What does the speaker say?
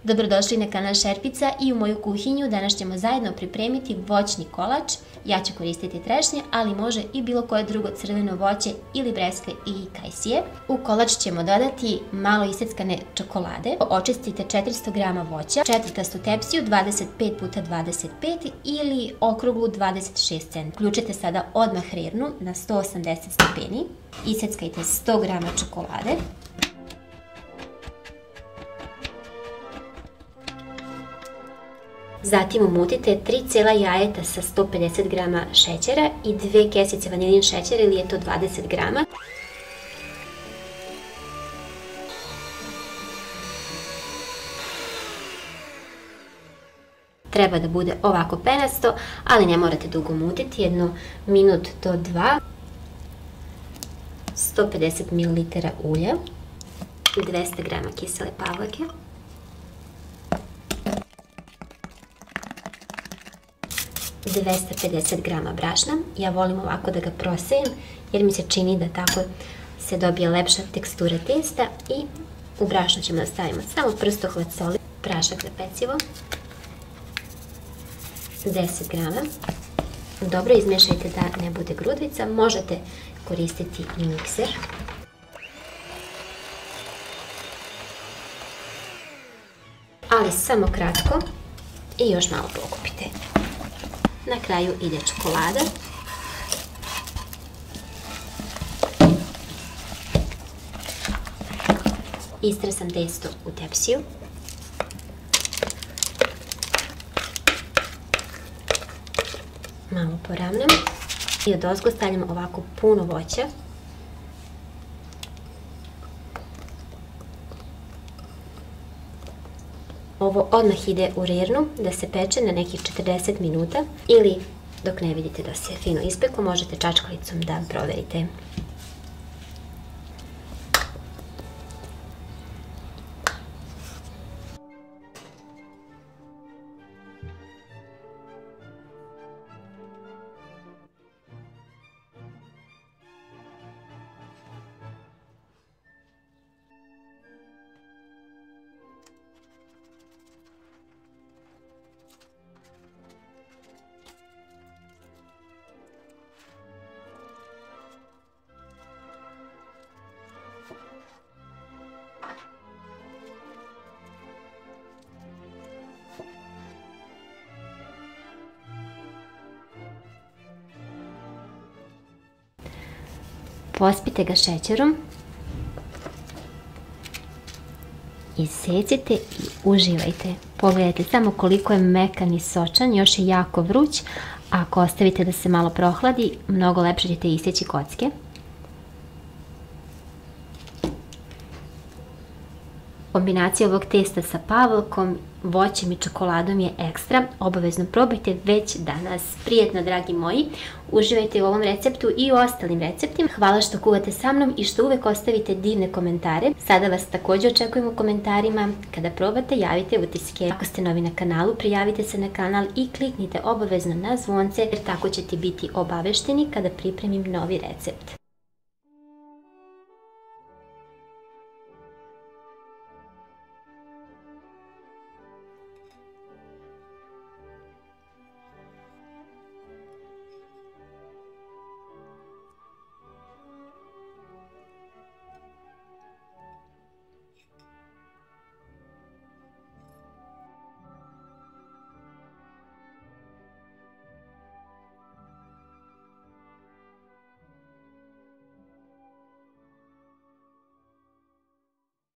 Dobrodošli na kanal Šerpica i u moju kuhinju. Danas ćemo zajedno pripremiti voćni kolač. Ja ću koristiti trešnje, ali može i bilo koje drugo crveno voće ili breskve i kajsije. U kolač ćemo dodati malo iseckane čokolade. Očistite 400 g voća, četvrtastu tepsiju 25x25 ili okruglu 26 cm. Uključite sada odmah rernu na 180 stepeni. Iseckajte 100 g čokolade. Zatim umutite 3 cijela jajeta sa 150 g šećera i 2 kesice vanilin šećera ili je to 20 g. Treba da bude ovako penasto, ali ne morate dugo mutiti, jedno minut do 2. 150 ml ulja, 200 g kisele pavlake, 250 g brašna. Ja volim ovako da ga prosejem jer mi se čini da tako se dobije lepša tekstura testa i u brašno ćemo da stavimo samo prstohvat soli, prašak za pecivo, 10 g. Dobro izmešajte da ne bude grudvica, možete koristiti i mikser. Ali samo kratko i još malo pokupite. Na kraju ide čokolada. Istresam testo u tepsiju. Malo poravnam i odozgo stavljam ovako puno voća. Ovo odmah ide u rernu da se peče na nekih 40 minuta ili dok ne vidite da se fino ispeklo, možete čačkalicom da proverite. Pospite ga šećerom, isecite i uživajte. Pogledajte samo koliko je mekan i sočan, još je jako vruć, a ako ostavite da se malo prohladi, mnogo lepše ćete iseći kocke. Kombinacija ovog testa sa pavlakom, voćem i čokoladom je ekstra. Obavezno probajte već danas. Prijetno, dragi moji. Uživajte u ovom receptu i u ostalim receptima. Hvala što kuvate sa mnom i što uvek ostavite divne komentare. Sada vas također očekujem u komentarima. Kada probate, javite utiske. Ako ste novi na kanalu, prijavite se na kanal i kliknite obavezno na zvonce, jer tako ćete biti obavešteni kada pripremim novi recept.